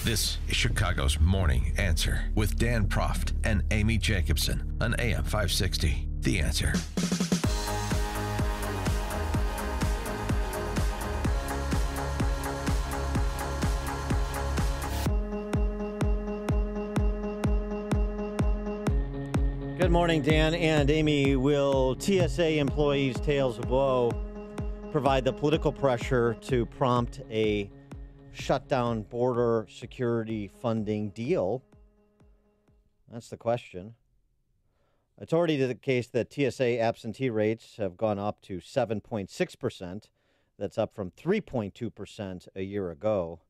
This is Chicago's Morning Answer with Dan Proft and Amy Jacobson on AM 560. The Answer. Good morning, Dan and Amy. Will TSA employees' tales of woe provide the political pressure to prompt a shutdown border security funding deal? That's the question. It's already the case that TSA absentee rates have gone up to 7.6%. That's up from 3.2% a year ago.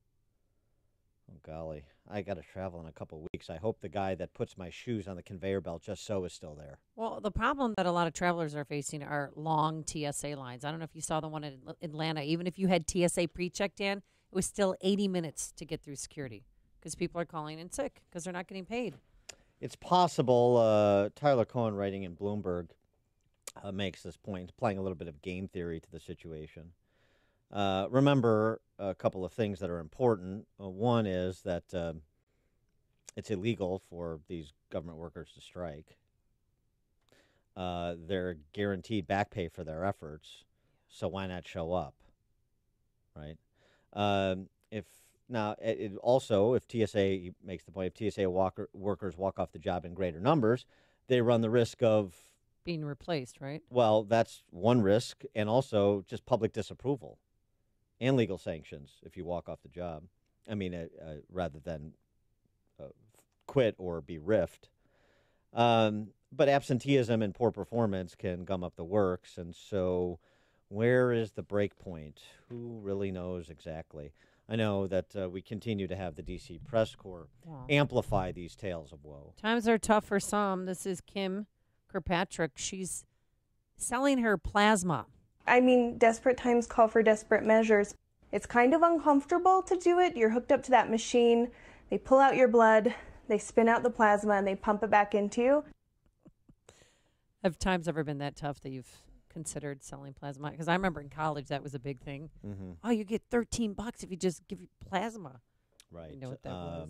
Oh, golly. I got to travel in a couple of weeks. I hope the guy that puts my shoes on the conveyor belt just so is still there. Well, the problem that a lot of travelers are facing are long TSA lines. I don't know if you saw the one in Atlanta. Even if you had TSA pre-checked in, it was still 80 minutes to get through security because people are calling in sick because they're not getting paid. It's possible. Tyler Cohen, writing in Bloomberg, makes this point, playing a little bit of game theory to the situation. Remember a couple of things that are important. One is that it's illegal for these government workers to strike. They're guaranteed back pay for their efforts, so why not show up, right? If TSA, he makes the point, if TSA workers walk off the job in greater numbers, they run the risk of being replaced, right? Well, that's one risk, and also just public disapproval and legal sanctions if you walk off the job. I mean, rather than quit or be riffed. But absenteeism and poor performance can gum up the works, and so where is the break point? Who really knows exactly? I know that we continue to have the D.C. Press Corps amplify these tales of woe. Times are tough for some. This is Kim Kirkpatrick. She's selling her plasma. I mean, desperate times call for desperate measures. It's kind of uncomfortable to do it. You're hooked up to that machine. They pull out your blood, they spin out the plasma, and they pump it back into you. Have times ever been that tough that you've considered selling plasma? Because I remember in college that was a big thing. Mm-hmm. Oh, you get $13 if you just give you plasma. Right. You know what that was.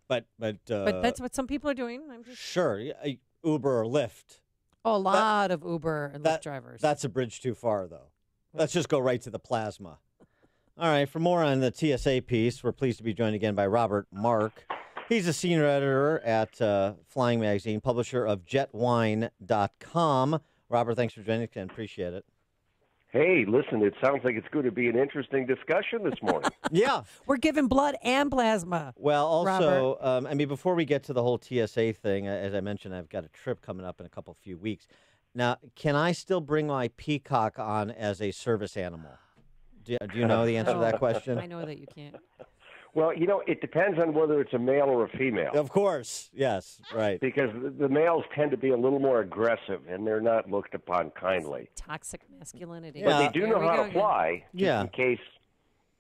But that's what some people are doing. I'm just sure. Uber or Lyft. Oh, a lot of Uber and Lyft drivers. That's a bridge too far, though. Let's just go right to the plasma. All right, for more on the TSA piece, we're pleased to be joined again by Robert Mark. He's a senior editor at Flying Magazine, publisher of JetWine.com. Robert, thanks for joining us and appreciate it. Hey, listen, it sounds like it's going to be an interesting discussion this morning. Yeah. We're giving blood and plasma. Well, also, before we get to the whole TSA thing, as I mentioned, I've got a trip coming up in a few weeks. Now, can I still bring my peacock on as a service animal? Do you know the answer to that question? I know that you can't. Well, it depends on whether it's a male or a female. Of course, yes, right. Because the males tend to be a little more aggressive, and they're not looked upon kindly. Toxic masculinity. But they do know how to fly, just in case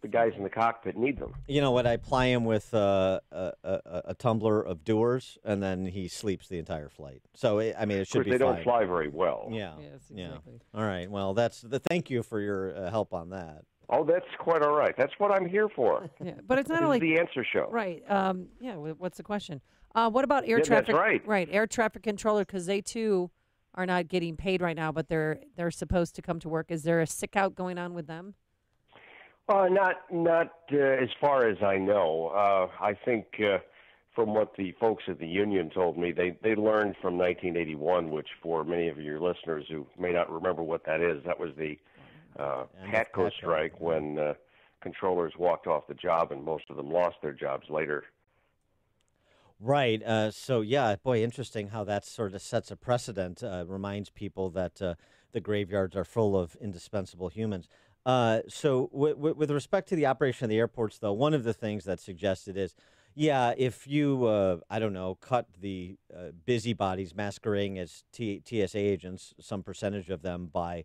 the guys in the cockpit need them. You know what? I ply him with a tumbler of Dewar's, and then he sleeps the entire flight. So, it should be fine. They don't fly very well. Yeah. Yes, exactly. Yeah. All right. Well, thank you for your help on that. Oh, that's quite all right. That's what I'm here for. Yeah, but it's not this like is the answer show. Right. What's the question? What about air traffic? That's right. Right, air traffic controller, because they too are not getting paid right now, but they're supposed to come to work. Is there a sick out going on with them? Not as far as I know. I think from what the folks at the union told me, they learned from 1981, which for many of your listeners who may not remember what that is, that was the Patco strike when controllers walked off the job and most of them lost their jobs later. Right. Interesting how that sort of sets a precedent, reminds people that the graveyards are full of indispensable humans. With respect to the operation of the airports, though, one of the things that's suggested is, if you, cut the busybodies masquerading as TSA agents, some percentage of them by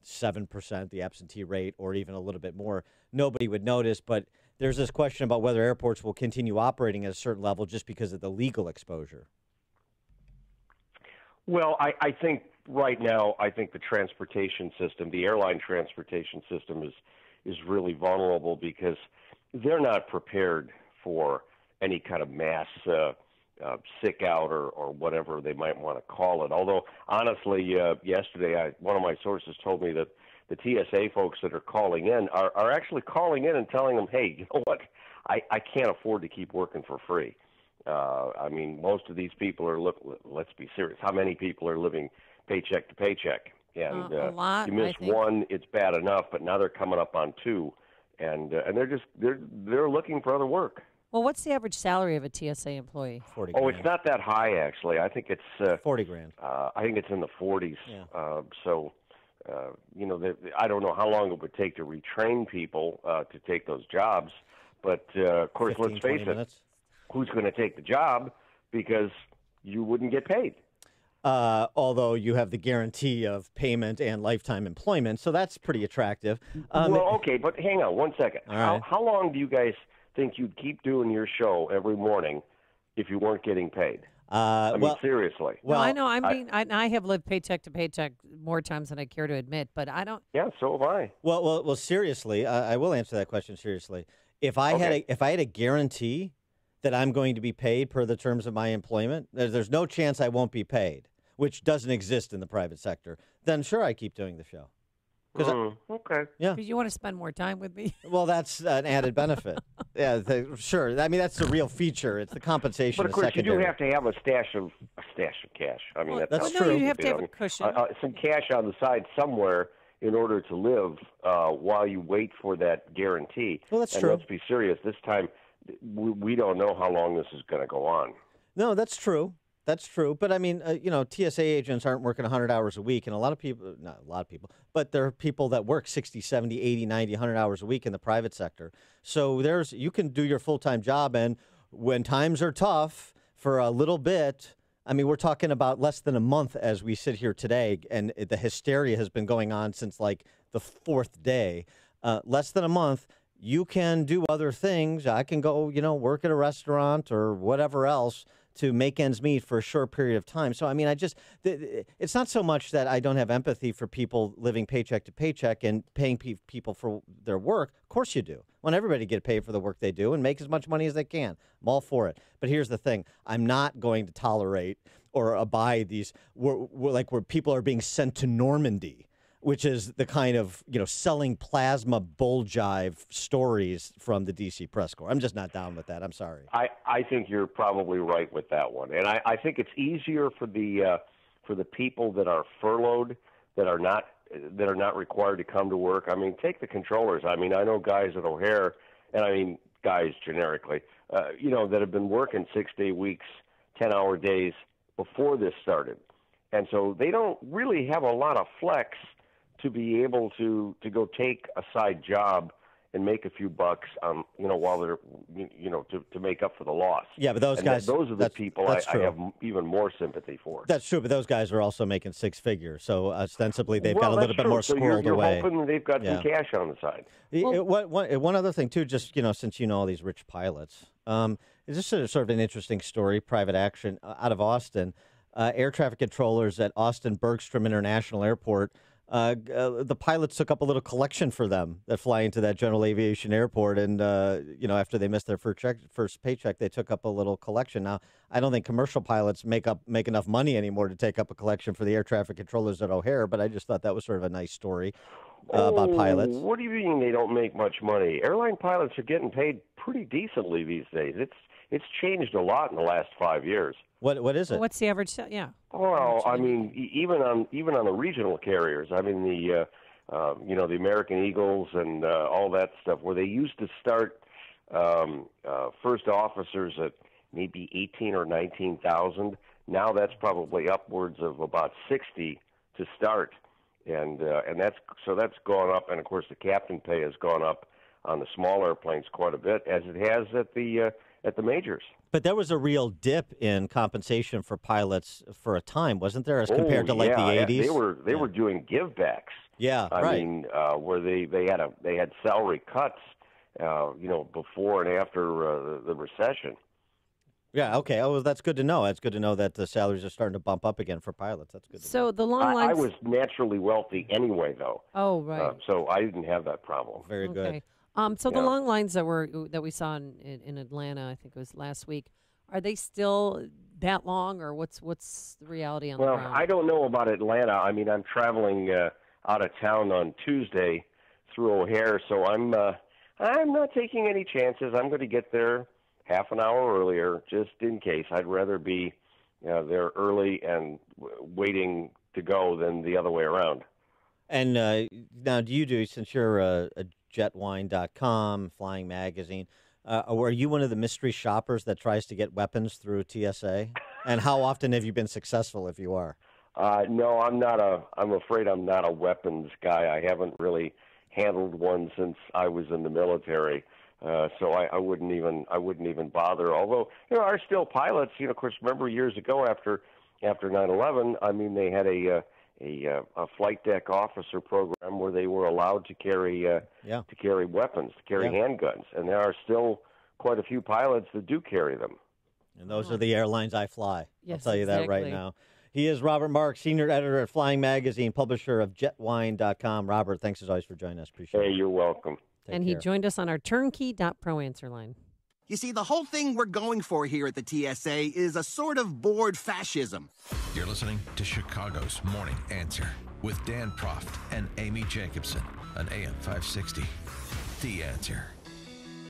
7%, the absentee rate, or even a little bit more, nobody would notice. But there's this question about whether airports will continue operating at a certain level just because of the legal exposure. Well, I think right now, the transportation system, the airline transportation system is really vulnerable because they're not prepared for any kind of mass sick out or whatever they might want to call it. Although, honestly, yesterday one of my sources told me that the TSA folks that are calling in are actually calling in and telling them, hey, you know what, I can't afford to keep working for free. I mean, most of these people let's be serious, how many people are living paycheck to paycheck? And a lot, you miss one, it's bad enough, but now they're coming up on two, and they're looking for other work. Well, what's the average salary of a TSA employee? 40 Oh, grand. it's not that high, actually. I think it's 40 grand. I think it's in the 40s. Yeah. I don't know how long it would take to retrain people to take those jobs, but of course, 15, let's face 20 it, minutes. who's going to take the job because you wouldn't get paid? Although you have the guarantee of payment and lifetime employment, so that's pretty attractive. Well, okay, but hang on one second. All right. How long do you guys think you'd keep doing your show every morning if you weren't getting paid? I mean, seriously. Well, I know. I have lived paycheck to paycheck more times than I care to admit, but I don't. Yeah, so have I. Well. Seriously, I will answer that question seriously. If I had a guarantee that I'm going to be paid per the terms of my employment, there's no chance I won't be paid, which doesn't exist in the private sector. Then sure, I keep doing the show. Okay. Yeah. Because you want to spend more time with me. Well, that's an added benefit. Yeah, sure. I mean, that's the real feature. It's the compensation. But of course, secondary. you do have to have a stash of cash. I mean, Well, that's no, true. you have to have a cushion. Some cash on the side somewhere in order to live while you wait for that guarantee. Well, that's and true. Let's be serious. This time, we don't know how long this is going to go on. No, that's true. That's true. But I mean, TSA agents aren't working 100 hours a week. And a lot of people, not a lot of people, but there are people that work 60, 70, 80, 90, 100 hours a week in the private sector. So you can do your full-time job. And when times are tough for a little bit, I mean, we're talking about less than a month as we sit here today. And the hysteria has been going on since like the fourth day. Less than a month. You can do other things. I can go, work at a restaurant or whatever else to make ends meet for a short period of time. So, I mean, it's not so much that I don't have empathy for people living paycheck to paycheck and paying people for their work. Of course you do. I want everybody to get paid for the work they do and make as much money as they can. I'm all for it. But here's the thing. I'm not going to tolerate or abide these, where people are being sent to Normandy, which is the kind of, selling plasma bull jive stories from the D.C. press corps. I'm just not down with that. I'm sorry. I think you're probably right with that one. And I think it's easier for the people that are furloughed, that are not required to come to work. I mean, take the controllers. I mean, I know guys at O'Hare, and I mean guys generically, that have been working 6-day weeks, 10-hour days before this started. And so they don't really have a lot of flex to be able to go take a side job and make a few bucks, while they're, to make up for the loss. Yeah, but those are the people I have even more sympathy for. That's true, but those guys are also making six figures, so ostensibly they've got a little bit more so squirreled you're away. Hoping they've got some cash on the side. One other thing too, just since you know all these rich pilots, is this sort of an interesting story? Private action out of Austin, air traffic controllers at Austin Bergstrom International Airport. The pilots took up a little collection for them that fly into that general aviation airport, and after they missed their first paycheck, they took up a little collection. Now, I don't think commercial pilots make enough money anymore to take up a collection for the air traffic controllers at O'Hare, but I just thought that was sort of a nice story about pilots. What do you mean they don't make much money? Airline pilots are getting paid pretty decently these days. It's changed a lot in the last 5 years. What is it? What's the average? Yeah. Well, I mean, even on the regional carriers. I mean, the American Eagles and all that stuff, where they used to start first officers at maybe 18 or 19,000. Now that's probably upwards of about 60 to start, and that's gone up. And of course, the captain pay has gone up on the small airplanes quite a bit, as it has at the majors. But there was a real dip in compensation for pilots for a time, wasn't there, as compared to the 80s? They were doing givebacks. Yeah, I right. mean, where they had salary cuts, before and after the recession. Yeah. Okay. Oh, well, that's good to know. It's good to know that the salaries are starting to bump up again for pilots. That's good. So the long lines. I was naturally wealthy anyway, though. Oh, right. So I didn't have that problem. Very good. Okay. So the long lines that we saw in Atlanta, I think it was last week, are they still that long, or what's the reality on the ground? Well, I don't know about Atlanta. I mean, I'm traveling out of town on Tuesday through O'Hare, so I'm not taking any chances. I'm going to get there half an hour earlier, just in case. I'd rather be there early and waiting to go than the other way around. And now, since you're a jetwine.com, Flying Magazine, are you one of the mystery shoppers that tries to get weapons through TSA? And how often have you been successful, if you are? No, I'm afraid I'm not a weapons guy. I haven't really handled one since I was in the military. So I wouldn't even bother. Although there are still pilots. Of course, remember years ago after 9/11, I mean, they had a flight deck officer program where they were allowed to carry weapons, to carry handguns, and there are still quite a few pilots that do carry them. And those are the airlines I fly. Yes, I'll tell you that right now. He is Robert Marks, senior editor at Flying Magazine, publisher of jetwine.com. Robert, thanks as always for joining us. Appreciate it. Hey, you're welcome. Take care. He joined us on our turnkey.pro answer line. You see, the whole thing we're going for here at the TSA is a sort of bored fascism. You're listening to Chicago's Morning Answer with Dan Proft and Amy Jacobson on AM 560. The Answer.